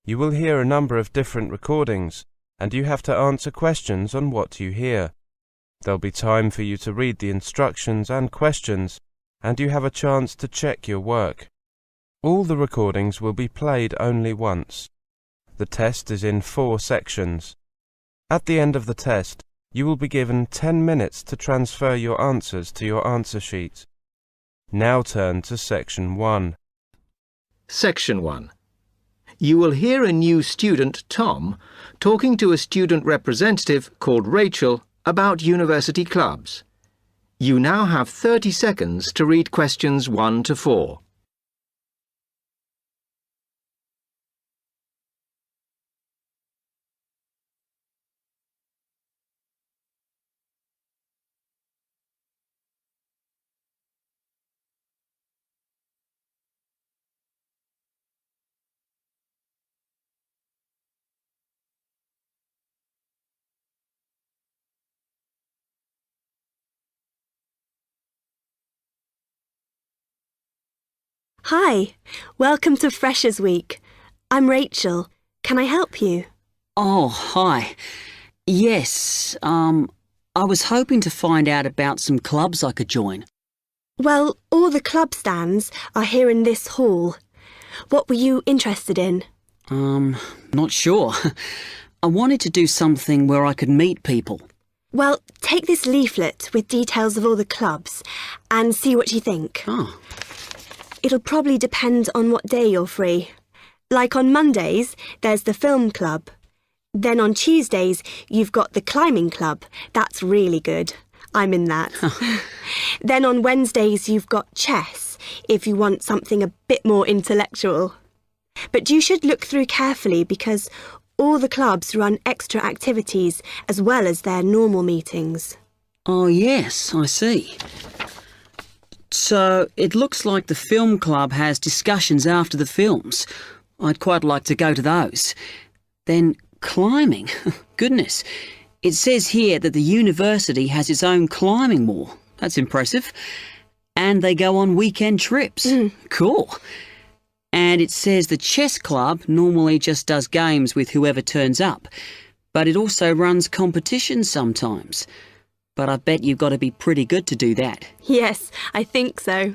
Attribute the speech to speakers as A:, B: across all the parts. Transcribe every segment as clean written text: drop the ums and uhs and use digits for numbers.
A: You will hear a number of different recordings, and you have to answer questions on what you hear. There'll be time for you to read the instructions and questions, and you have a chance to check your work. All the recordings will be played only once. The test is in 4 sections. At the end of the test, you will be given 10 minutes to transfer your answers to your answer sheet. Now turn to Section 1.
B: Section 1. You will hear a new student, Tom, talking to a student representative called Rachel about university clubs. You now have 30 seconds to read questions 1 to 4.
C: Hi, welcome to Freshers Week. I'm Rachel. Can I help you?
D: Oh, hi. Yes, I was hoping to find out about some clubs I could join.
C: Well, all the club stands are here in this hall. What were you interested in?
D: Not sure. I wanted to do something where I could meet people.
C: Well, take this leaflet with details of all the clubs and see what you think.
D: Oh.
C: It'll probably depend on what day you're free. Like on Mondays, there's the film club. Then on Tuesdays, you've got the climbing club. That's really good. I'm in that. Then on Wednesdays, you've got chess, if you want something a bit more intellectual. But you should look through carefully because all the clubs run extra activities as well as their normal meetings.
D: Oh, yes, I see. So it looks like the film club has discussions after the films. I'd quite like to go to those. Then climbing. Goodness. It says here that the university has its own climbing wall. That's impressive. And they go on weekend trips. Cool. And it says the chess club normally just does games with whoever turns up. But it also runs competitions sometimes. But I bet you've got to be pretty good to do that.
C: Yes, I think so.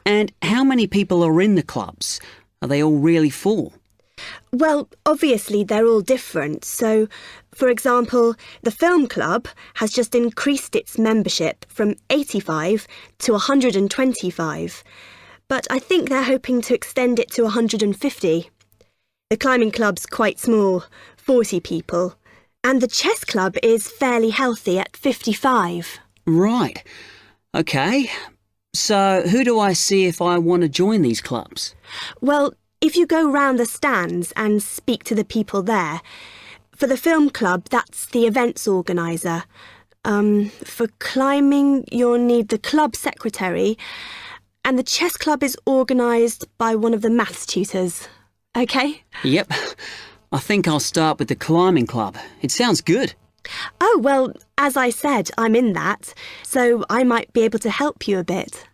D: And how many people are in the clubs? Are they all really full?
C: Well, obviously they're all different. So, for example, the film club has just increased its membership from 85 to 125. But I think they're hoping to extend it to 150. The climbing club's quite small, 40 people. And the chess club is fairly healthy at 55.
D: Right. OK. So who do I see if I want to join these clubs?
C: Well, if you go round the stands and speak to the people there. For the film club, that's the events organiser. For climbing, you'll need the club secretary. And the chess club is organised by one of the maths tutors. OK?
D: Yep. I think I'll start with the climbing club. It sounds good.
C: Oh, well, as I said, I'm in that, so I might be able to help you a bit.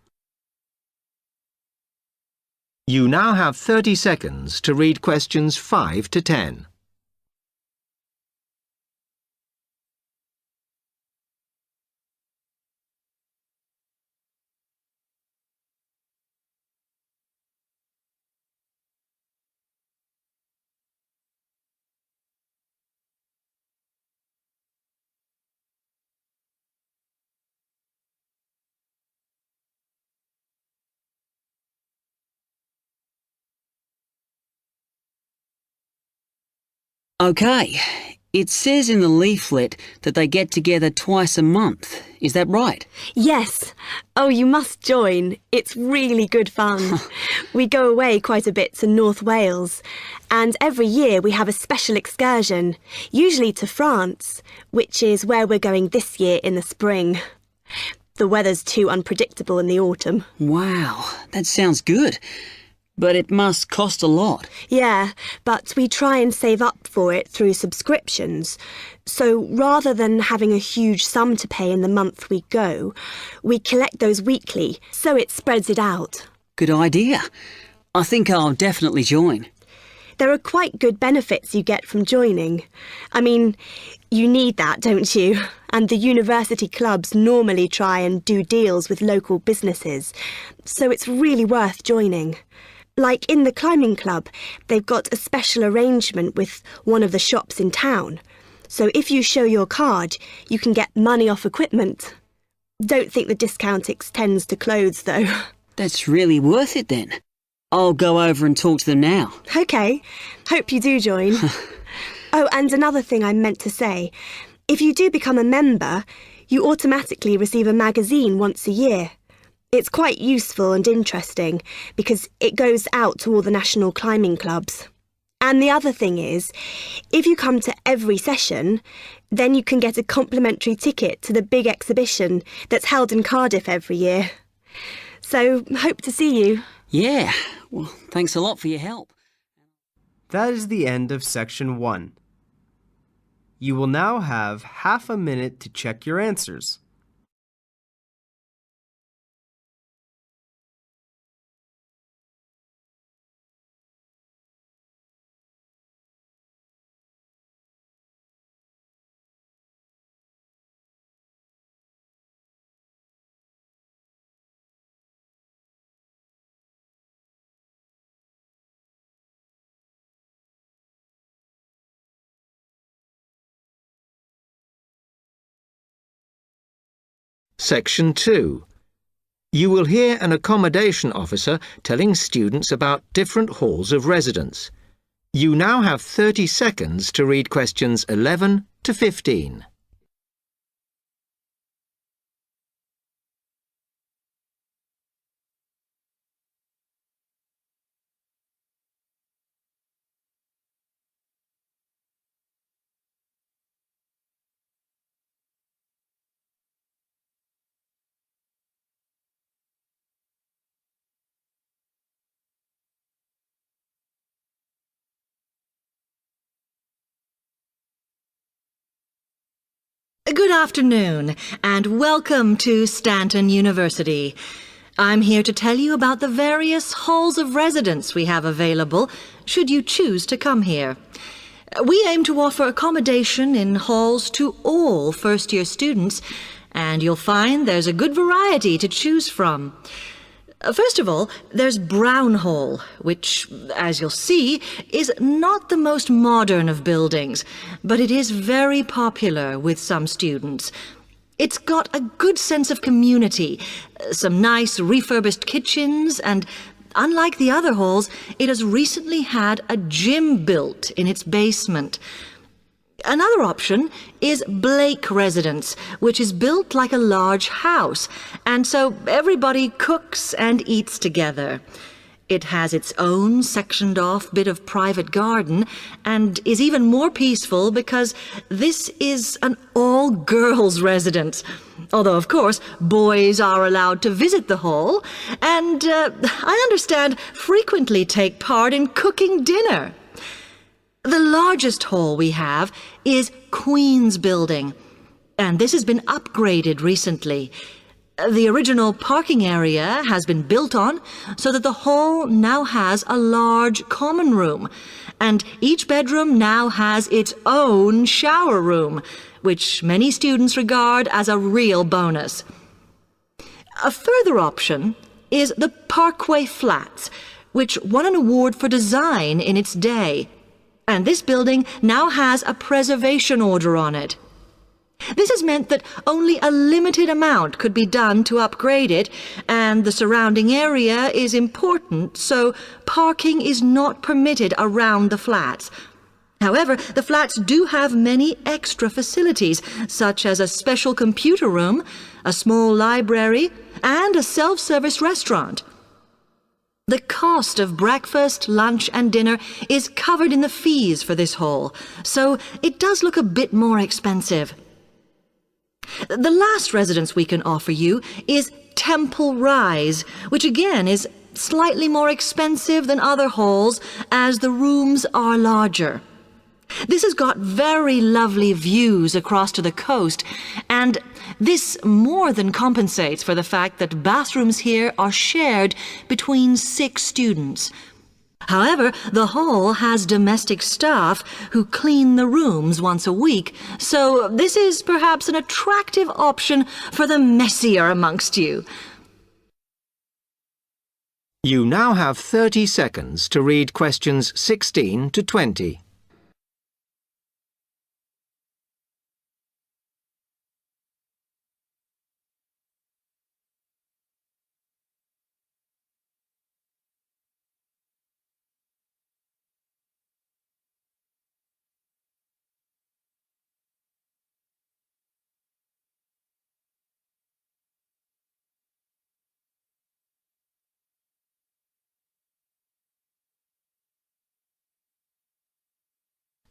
B: You now have 30 seconds to read questions 5 to 10.
D: OK. It says in the leaflet that they get together twice a month. Is that right?
C: Yes. Oh, you must join. It's really good fun. We go away quite a bit to North Wales. And every year we have a special excursion, usually to France, which is where we're going this year in the spring. The weather's too unpredictable in the autumn.
D: Wow, that sounds good. But it must cost a lot.
C: Yeah, but we try and save up for it through subscriptions. So rather than having a huge sum to pay in the month we go, we collect those weekly, so it spreads it out.
D: Good idea. I think I'll definitely join.
C: There are quite good benefits you get from joining. I mean, you need that, don't you? And the university clubs normally try and do deals with local businesses, so it's really worth joining. Like in the climbing club, they've got a special arrangement with one of the shops in town. So if you show your card, you can get money off equipment. Don't think the discount extends to clothes, though.
D: That's really worth it then. I'll go over and talk to them now.
C: OK. Hope you do join. Oh, and another thing I meant to say. If you do become a member, you automatically receive a magazine once a year. It's quite useful and interesting because it goes out to all the national climbing clubs. And the other thing is, if you come to every session, then you can get a complimentary ticket to the big exhibition that's held in Cardiff every year. So, hope to see you.
D: Yeah, well, thanks a lot for your help.
E: That is the end of section 1. You will now have half a minute to check your answers.
B: Section 2. You will hear an accommodation officer telling students about different halls of residence. You now have 30 seconds to read questions 11 to 15.
F: Good afternoon, and welcome to Stanton University. I'm here to tell you about the various halls of residence we have available, should you choose to come here. We aim to offer accommodation in halls to all first-year students, and you'll find there's a good variety to choose from. First of all, there's Brown Hall, which, as you'll see, is not the most modern of buildings, but it is very popular with some students. It's got a good sense of community, some nice refurbished kitchens, and unlike the other halls, it has recently had a gym built in its basement. Another option is Blake Residence, which is built like a large house, and so everybody cooks and eats together. It has its own sectioned-off bit of private garden and is even more peaceful because this is an all-girls residence. Although, of course, boys are allowed to visit the hall and, I understand, frequently take part in cooking dinner. The largest hall we have is Queen's Building, and this has been upgraded recently. The original parking area has been built on so that the hall now has a large common room, and each bedroom now has its own shower room, which many students regard as a real bonus. A further option is the Parkway Flats, which won an award for design in its day. And this building now has a preservation order on it. This has meant that only a limited amount could be done to upgrade it, and the surrounding area is important, so parking is not permitted around the flats. However, the flats do have many extra facilities, such as a special computer room, a small library, and a self-service restaurant. The cost of breakfast, lunch and dinner is covered in the fees for this hall, so it does look a bit more expensive. The last residence we can offer you is Temple Rise, which again is slightly more expensive than other halls as the rooms are larger. This has got very lovely views across to the coast, and this more than compensates for the fact that bathrooms here are shared between 6 students. However, the hall has domestic staff who clean the rooms once a week, so this is perhaps an attractive option for the messier amongst you.
B: You now have 30 seconds to read questions 16 to 20.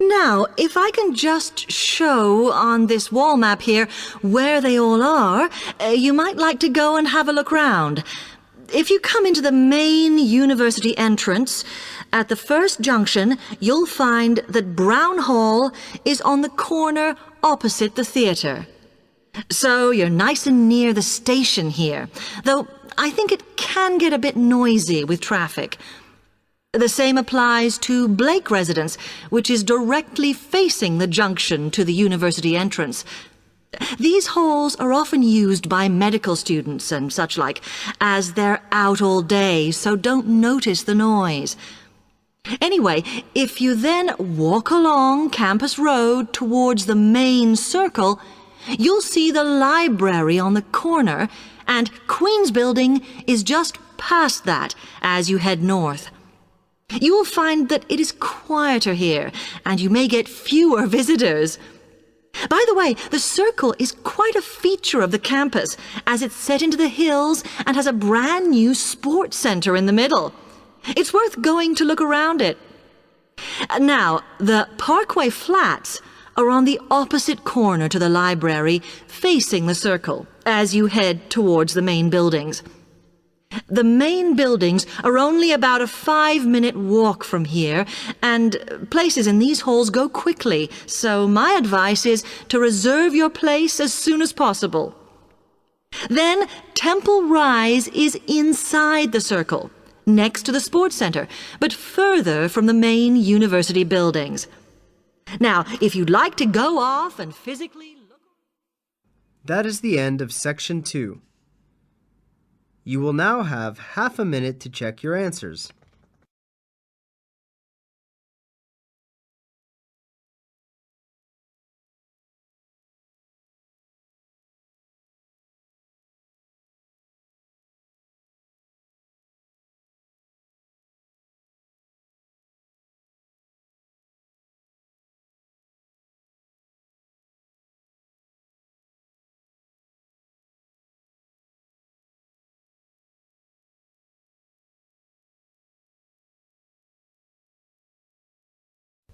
F: Now, if I can just show on this wall map here where they all are, you might like to go and have a look round. If you come into the main university entrance, at the first junction, you'll find that Brown Hall is on the corner opposite the theatre. So you're nice and near the station here, though I think it can get a bit noisy with traffic. The same applies to Blake Residence, which is directly facing the junction to the university entrance. These halls are often used by medical students and such like, as they're out all day, so don't notice the noise. Anyway, if you then walk along Campus Road towards the main circle, you'll see the library on the corner, and Queen's Building is just past that as you head north. You will find that it is quieter here, and you may get fewer visitors. By the way, the circle is quite a feature of the campus, as it's set into the hills and has a brand new sports center in the middle. It's worth going to look around it. Now, the Parkway Flats are on the opposite corner to the library, facing the circle, as you head towards the main buildings. The main buildings are only about a 5-minute walk from here, and places in these halls go quickly, so my advice is to reserve your place as soon as possible. Then Temple Rise is inside the circle, next to the sports center, but further from the main university buildings. Now, if you'd like to go off and physically look...
E: That is the end of section 2. You will now have half a minute to check your answers.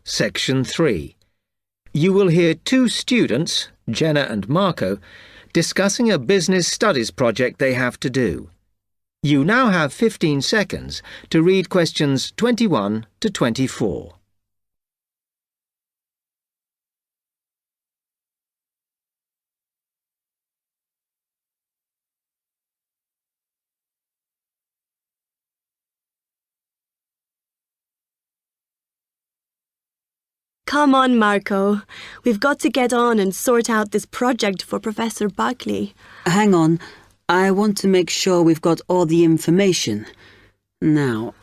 B: Section 3. You will hear two students, Jenna and Marco, discussing a business studies project they have to do. You now have 15 seconds to read questions 21 to 24.
C: Come on, Marco. We've got to get on and sort out this project for Professor Buckley.
D: Hang on. I want to make sure we've got all the information. Now,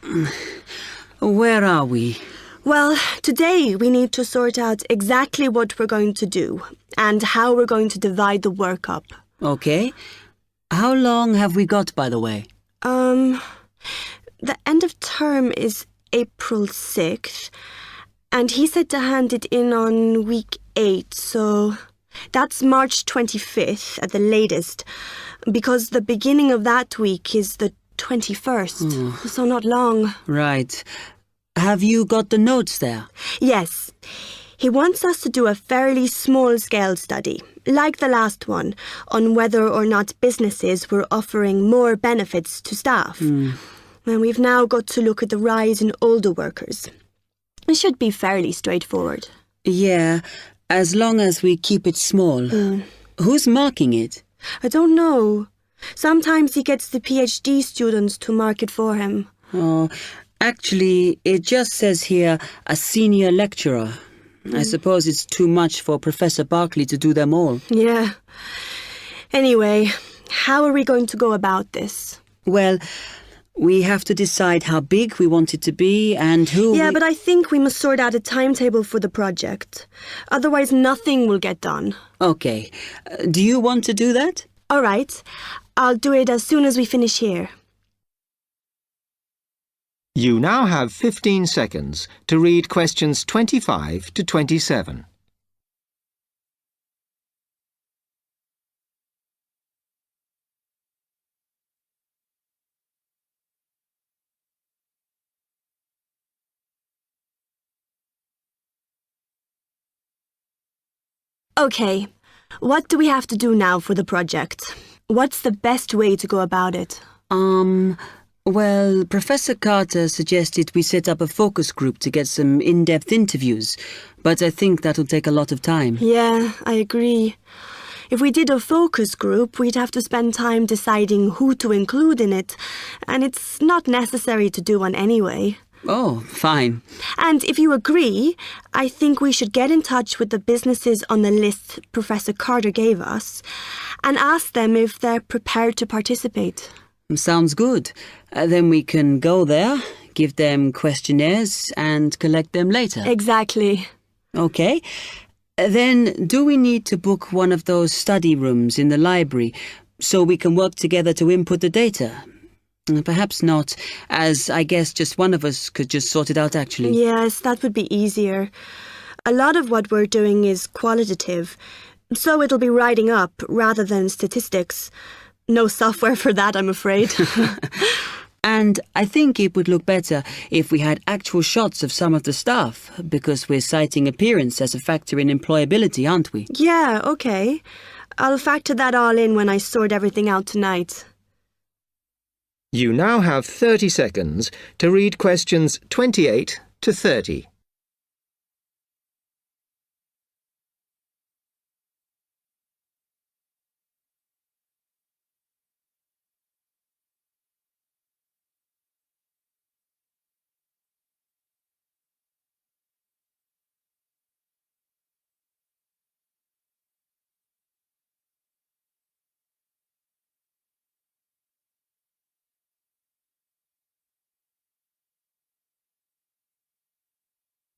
D: where are we?
C: Well, today we need to sort out exactly what we're going to do and how we're going to divide the work up.
D: Okay. How long have we got, by the way?
C: The end of term is April 6th. And he said to hand it in on week 8, so that's March 25th at the latest, because the beginning of that week is the 21st, so not long.
D: Right. Have you got the notes there?
C: Yes. He wants us to do a fairly small-scale study, like the last one, on whether or not businesses were offering more benefits to staff. And we've now got to look at the rise in older workers. It should be fairly straightforward.
D: Yeah, as long as we keep it small. Who's marking it?
C: I don't know. Sometimes he gets the PhD students to mark it for him.
D: Oh, Actually, it just says here, a senior lecturer. I suppose it's too much for Professor Barclay to do them all.
C: Yeah. Anyway, how are we going to go about this?
D: Well, we have to decide how big we want it to be and who
C: Yeah, but I think we must sort out a timetable for the project. Otherwise, nothing will get done.
D: Okay. Do you want to do that?
C: All right. I'll do it as soon as we finish here.
B: You now have 15 seconds to read questions 25 to 27.
C: Okay. What do we have to do now for the project? What's the best way to go about it?
D: Well, Professor Carter suggested we set up a focus group to get some in-depth interviews, but I think that'll take a lot of time.
C: Yeah, I agree. If we did a focus group, we'd have to spend time deciding who to include in it, and it's not necessary to do one anyway.
D: Oh, fine.
C: And if you agree, I think we should get in touch with the businesses on the list Professor Carter gave us and ask them if they're prepared to participate.
D: Sounds good. Then we can go there, give them questionnaires and collect them later.
C: Exactly.
D: Okay. Then do we need to book one of those study rooms in the library so we can work together to input the data? Perhaps not, as I guess just one of us could just sort it out actually.
C: Yes, that would be easier. A lot of what we're doing is qualitative, so it'll be writing up rather than statistics. No software for that, I'm afraid.
D: And I think it would look better if we had actual shots of some of the staff, because we're citing appearance as a factor in employability, aren't we?
C: Yeah, okay. I'll factor that all in when I sort everything out tonight.
B: You now have 30 seconds to read questions 28 to 30.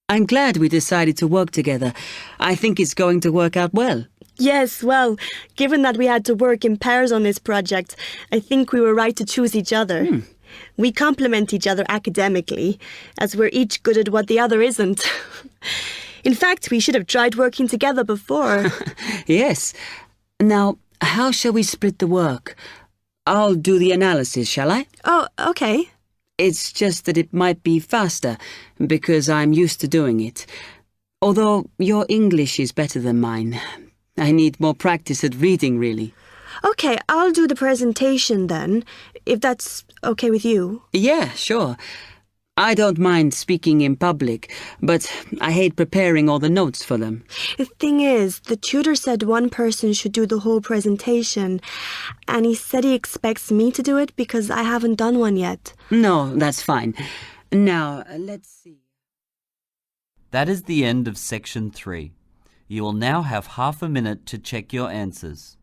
D: I'm glad we decided to work together. I think it's going to work out well.
C: Yes, well, given that we had to work in pairs on this project, I think we were right to choose each other. We complement each other academically, as we're each good at what the other isn't. In fact, we should have tried working together before.
D: Yes. Now, how shall we split the work? I'll do the analysis, shall I?
C: Oh, okay.
D: It's just that it might be faster, because I'm used to doing it. Although your English is better than mine. I need more practice at reading, really.
C: Okay, I'll do the presentation then, if that's okay with you.
D: Yeah, sure. I don't mind speaking in public, but I hate preparing all the notes for them.
C: The thing is, the tutor said one person should do the whole presentation, and he said he expects me to do it because I haven't done one yet.
D: No, that's fine. Now, let's see.
G: That is the end of section 3. You will now have half a minute to check your answers.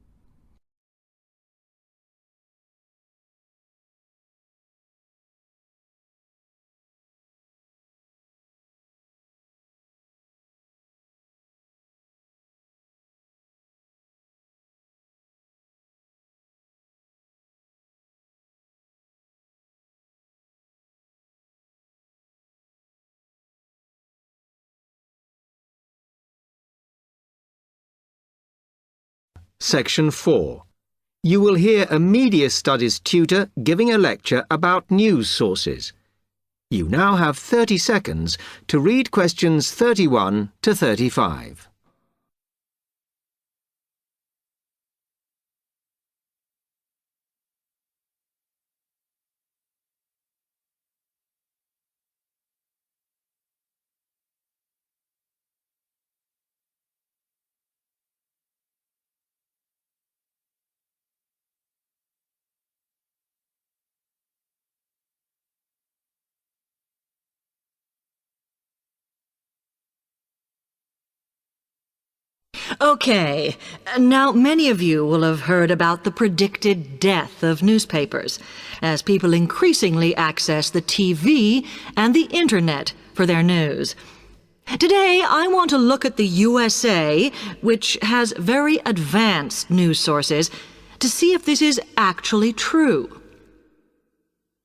B: Section 4. You will hear a media studies tutor giving a lecture about news sources. You now have 30 seconds to read questions 31 to 35.
F: Okay, now many of you will have heard about the predicted death of newspapers, as people increasingly access the TV and the Internet for their news. Today, I want to look at the USA, which has very advanced news sources, to see if this is actually true.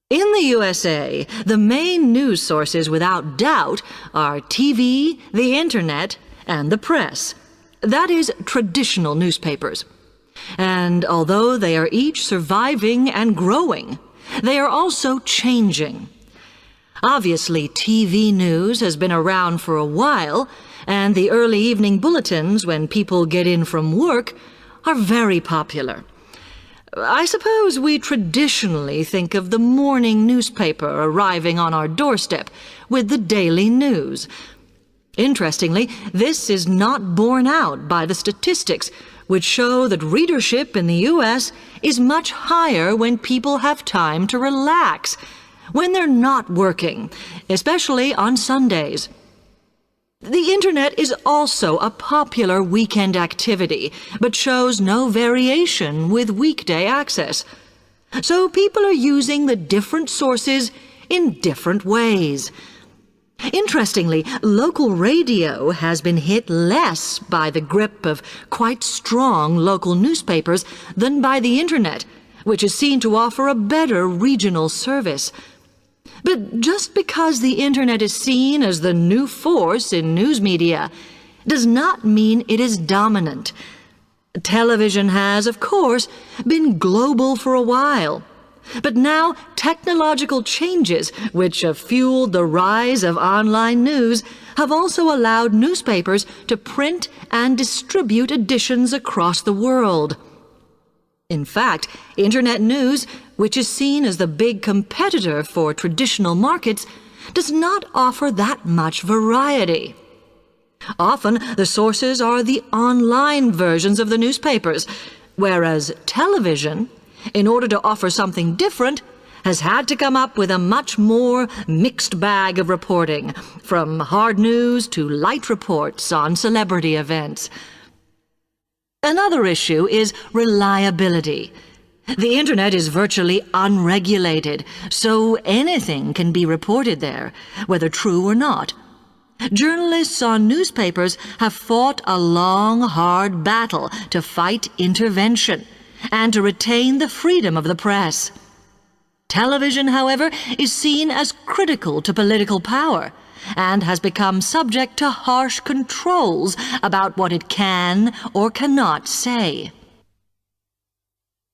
F: In the USA, the main news sources without doubt are TV, the Internet, and the press. That is, traditional newspapers. And although they are each surviving and growing, they are also changing. Obviously, TV news has been around for a while, and the early evening bulletins, when people get in from work, are very popular. I suppose we traditionally think of the morning newspaper arriving on our doorstep with the daily news. Interestingly, this is not borne out by the statistics, which show that readership in the U.S. is much higher when people have time to relax, when they're not working, especially on Sundays. The Internet is also a popular weekend activity, but shows no variation with weekday access. So people are using the different sources in different ways. Interestingly, local radio has been hit less by the grip of quite strong local newspapers than by the Internet, which is seen to offer a better regional service. But just because the Internet is seen as the new force in news media does not mean it is dominant. Television has, of course, been global for a while. But now technological changes, which have fueled the rise of online news, have also allowed newspapers to print and distribute editions across the world. In fact, Internet news, which is seen as the big competitor for traditional markets, does not offer that much variety. Often, the sources are the online versions of the newspapers, whereas television, in order to offer something different, has had to come up with a much more mixed bag of reporting, from hard news to light reports on celebrity events. Another issue is reliability. The Internet is virtually unregulated, so anything can be reported there, whether true or not. Journalists on newspapers have fought a long, hard battle to fight intervention and to retain the freedom of the press. Television, however, is seen as critical to political power and has become subject to harsh controls about what it can or cannot say.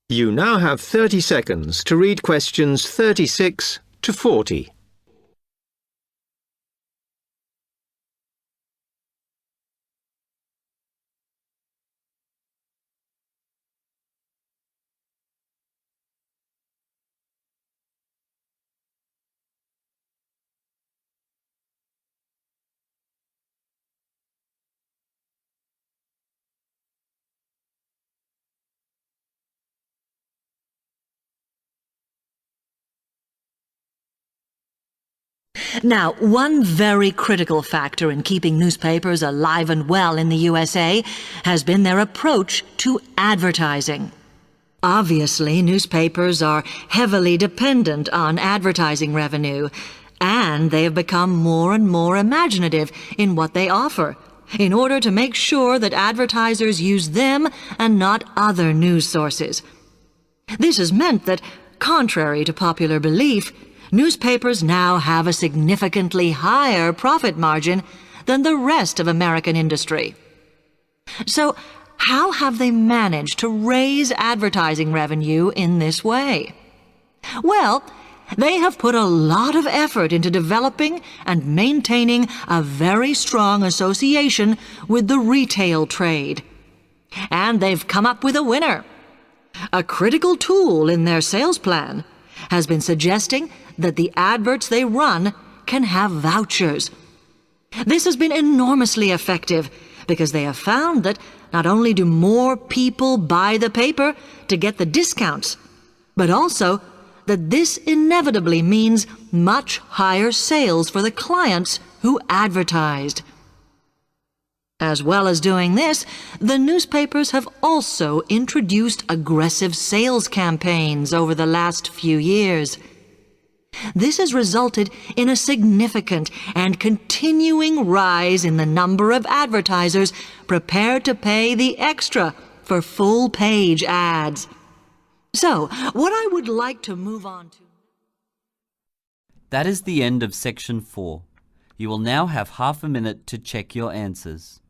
B: You now have 30 seconds to read questions 36 to 40.
F: Now, one very critical factor in keeping newspapers alive and well in the USA has been their approach to advertising. Obviously, newspapers are heavily dependent on advertising revenue, and they have become more and more imaginative in what they offer, in order to make sure that advertisers use them and not other news sources. This has meant that, contrary to popular belief, newspapers now have a significantly higher profit margin than the rest of American industry. So, how have they managed to raise advertising revenue in this way? Well, they have put a lot of effort into developing and maintaining a very strong association with the retail trade. And they've come up with a winner. A critical tool in their sales plan has been suggesting that the adverts they run can have vouchers. This has been enormously effective because they have found that not only do more people buy the paper to get the discounts, but also that this inevitably means much higher sales for the clients who advertised. As well as doing this, the newspapers have also introduced aggressive sales campaigns over the last few years. This has resulted in a significant and continuing rise in the number of advertisers prepared to pay the extra for full-page ads. So, what I would like to move on to...
G: That is the end of section 4. You will now have half a minute to check your answers.